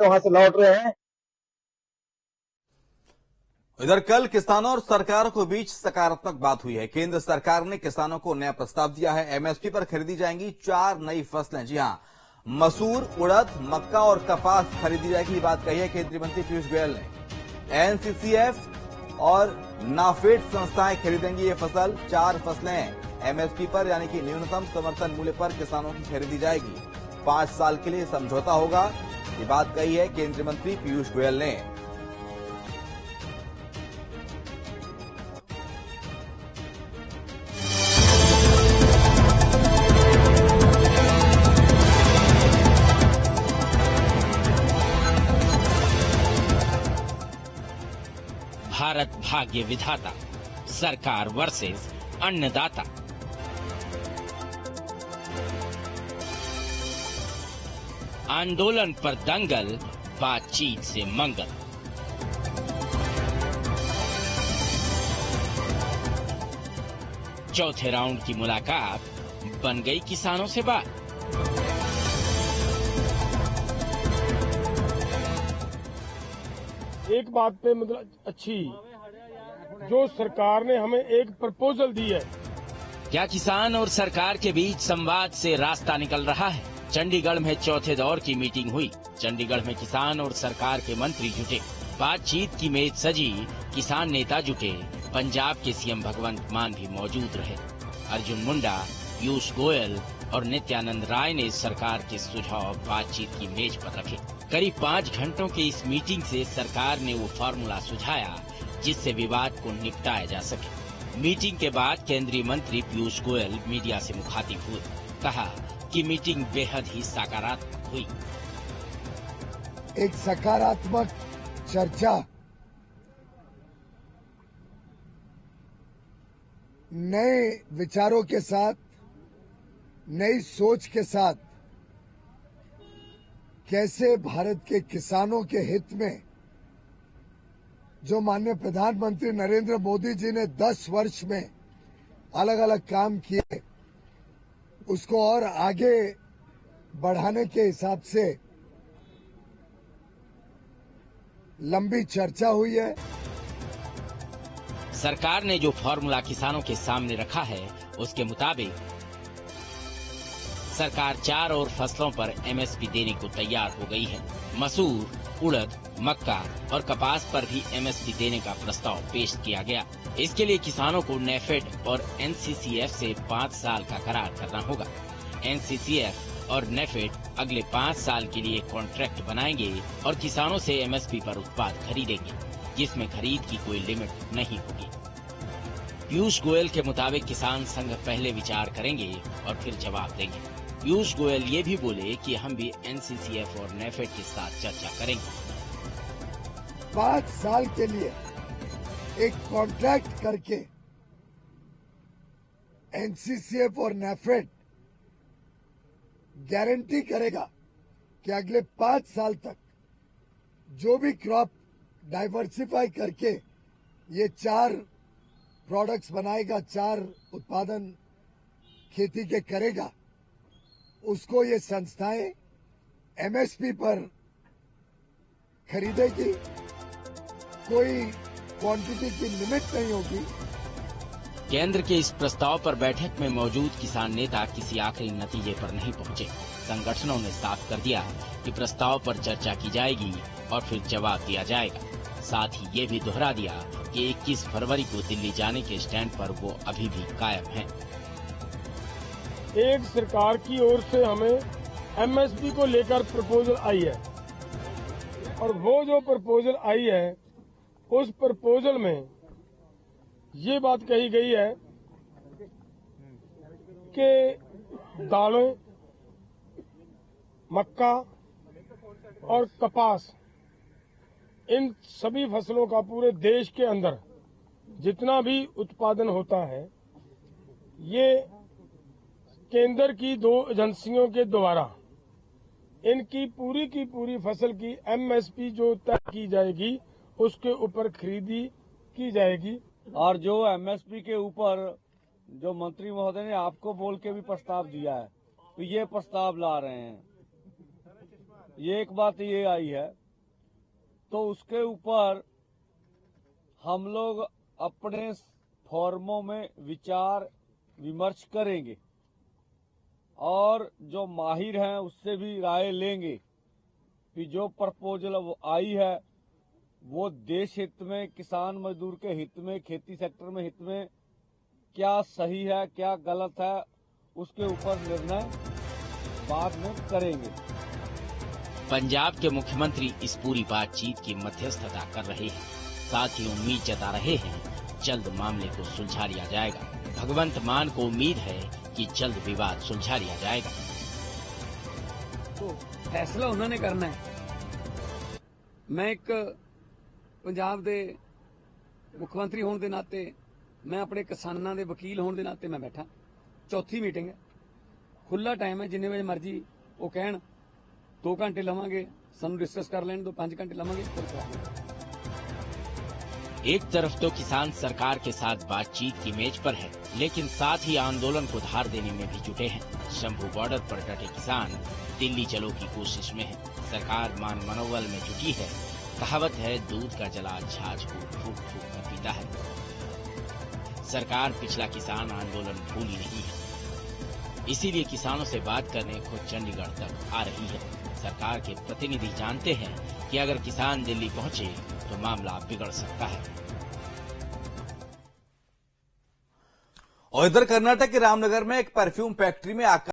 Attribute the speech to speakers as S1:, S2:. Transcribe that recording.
S1: वहां से लौट रहे हैं।
S2: इधर कल किसानों और सरकार के बीच सकारात्मक बात हुई है। केंद्र सरकार ने किसानों को नया प्रस्ताव दिया है। एमएसपी पर खरीदी जाएंगी 4 नई फसलें। जी हां, मसूर, उड़द, मक्का और कपास खरीदी जाएगी। ये बात कही है केंद्रीय मंत्री पीयूष गोयल ने। एनसीसीएफ और नाफेड संस्थाएं खरीदेंगी ये फसल। 4 फसलें एमएसपी पर यानी कि न्यूनतम समर्थन मूल्य पर किसानों की खरीदी जाएगी। 5 साल के लिए समझौता होगा। ये बात कही है केंद्रीय मंत्री पीयूष गोयल ने।
S3: भारत भाग्य विधाता, सरकार वर्सेस अन्नदाता। आंदोलन पर दंगल, बातचीत से मंगल। चौथे राउंड की मुलाकात, बन गई किसानों से बात।
S4: एक बात पे मतलब अच्छी, जो सरकार ने हमें एक प्रपोजल दी है।
S3: क्या किसान और सरकार के बीच संवाद से रास्ता निकल रहा है? चंडीगढ़ में चौथे दौर की मीटिंग हुई। चंडीगढ़ में किसान और सरकार के मंत्री जुटे। बातचीत की मेज सजी, किसान नेता जुटे। पंजाब के सीएम भगवंत मान भी मौजूद रहे। अर्जुन मुंडा, पीयूष गोयल और नित्यानंद राय ने सरकार के सुझाव बातचीत की मेज पर रखे। करीब 5 घंटों की इस मीटिंग से सरकार ने वो फार्मूला सुझाया जिससे विवाद को निपटाया जा सके। मीटिंग के बाद केंद्रीय मंत्री पीयूष गोयल मीडिया से मुखातिब हुए। कहा कि मीटिंग बेहद ही सकारात्मक हुई।
S5: एक सकारात्मक चर्चा नए विचारों के साथ, नई सोच के साथ कैसे भारत के किसानों के हित में जो माननीय प्रधानमंत्री नरेंद्र मोदी जी ने 10 वर्ष में अलग अलग काम किए, उसको और आगे बढ़ाने के हिसाब से लंबी चर्चा हुई है।
S3: सरकार ने जो फॉर्मूला किसानों के सामने रखा है, उसके मुताबिक सरकार 4 और फसलों पर एमएसपी देने को तैयार हो गई है। मसूर, उड़द, मक्का और कपास पर भी एमएसपी देने का प्रस्ताव पेश किया गया। इसके लिए किसानों को नेफेड और एनसीसीएफ से 5 साल का करार करना होगा। एनसीसीएफ और नेफेड अगले 5 साल के लिए कॉन्ट्रैक्ट बनाएंगे और किसानों से एमएसपी पर उत्पाद खरीदेंगे, जिसमें खरीद की कोई लिमिट नहीं होगी। पीयूष गोयल के मुताबिक किसान संघ पहले विचार करेंगे और फिर जवाब देंगे। पीयूष गोयल ये भी बोले कि हम भी एनसीसीएफ और नेफेड के साथ चर्चा करेंगे।
S5: 5 साल के लिए एक कॉन्ट्रैक्ट करके एनसीसीएफ और नेफेड गारंटी करेगा कि अगले 5 साल तक जो भी क्रॉप डाइवर्सिफाई करके ये 4 प्रोडक्ट्स बनाएगा, 4 उत्पादन खेती के करेगा, उसको ये संस्थाएं एमएसपी पर खरीदेगी। कोई क्वांटिटी की लिमिट नहीं होगी।
S3: केंद्र के इस प्रस्ताव पर बैठक में मौजूद किसान नेता किसी आखिरी नतीजे पर नहीं पहुंचे। संगठनों ने साफ कर दिया कि प्रस्ताव पर चर्चा की जाएगी और फिर जवाब दिया जाएगा। साथ ही ये भी दोहरा दिया कि 21 फरवरी को दिल्ली जाने के स्टैंड पर वो अभी भी कायम हैं।
S4: एक सरकार की ओर से हमें एमएसपी को लेकर प्रपोजल आई है और वो जो प्रपोजल आई है, उस प्रपोजल में ये बात कही गई है कि दालें, मक्का और कपास, इन सभी फसलों का पूरे देश के अंदर जितना भी उत्पादन होता है, ये केंद्र की 2 एजेंसियों के द्वारा इनकी पूरी की पूरी फसल की एमएसपी जो तय की जाएगी, उसके ऊपर खरीदी की जाएगी।
S6: और जो एमएसपी के ऊपर जो मंत्री महोदय ने आपको बोल के भी प्रस्ताव दिया है, तो ये प्रस्ताव ला रहे हैं। ये एक बात ये आई है, तो उसके ऊपर हम लोग अपने फॉर्मों में विचार विमर्श करेंगे और जो माहिर हैं उससे भी राय लेंगे कि जो प्रपोजल आई है वो देश हित में, किसान मजदूर के हित में, खेती सेक्टर में हित में क्या सही है क्या गलत है, उसके ऊपर निर्णय बाद में करेंगे।
S3: पंजाब के मुख्यमंत्री इस पूरी बातचीत की मध्यस्थता कर रहे हैं, साथ ही उम्मीद जता रहे हैं जल्द मामले को सुलझा लिया जाएगा। भगवंत मान को उम्मीद है कि जल्द विवाद सुलझा लिया जाएगा।
S1: तो फैसला उन्होंने करना है। मैं एक पंजाब दे मुख्यमंत्री होने के नाते, मैं अपने किसानों के वकील होने के नाते मैं बैठा। चौथी मीटिंग है, खुला टाइम है, जिन्ने बजे मर्जी वो कहन 2 घंटे लवांगे, सानू डिस्कस कर लेने दो, 5 घंटे लवांगे, फिर करेंगे।
S3: एक तरफ तो किसान सरकार के साथ बातचीत की मेज पर है, लेकिन साथ ही आंदोलन को धार देने में भी जुटे हैं। शंभू बॉर्डर पर डटे किसान दिल्ली चलो की कोशिश में है। सरकार मान मनोबल में जुटी है। कहावत है, दूध का जला छाछ को फूक फूक कर पीता है। सरकार पिछला किसान आंदोलन भूली नहीं है, इसीलिए किसानों से बात करने खुद चंडीगढ़ तक आ रही है। सरकार के प्रतिनिधि जानते हैं कि अगर किसान दिल्ली पहुंचे तो मामला बिगड़ सकता है।
S2: और इधर कर्नाटक के रामनगर में एक परफ्यूम फैक्ट्री में आग